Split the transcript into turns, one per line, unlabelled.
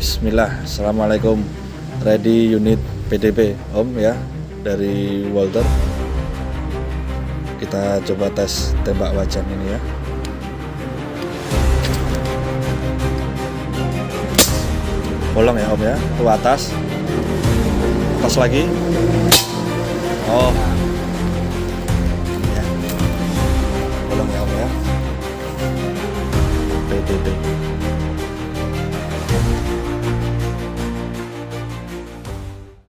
Bismillah, Assalamualaikum. Ready unit PDP Om ya, dari Walter. Kita coba tes tembak wajan ini ya. Bolong ya Om ya, ke atas lagi. Oh,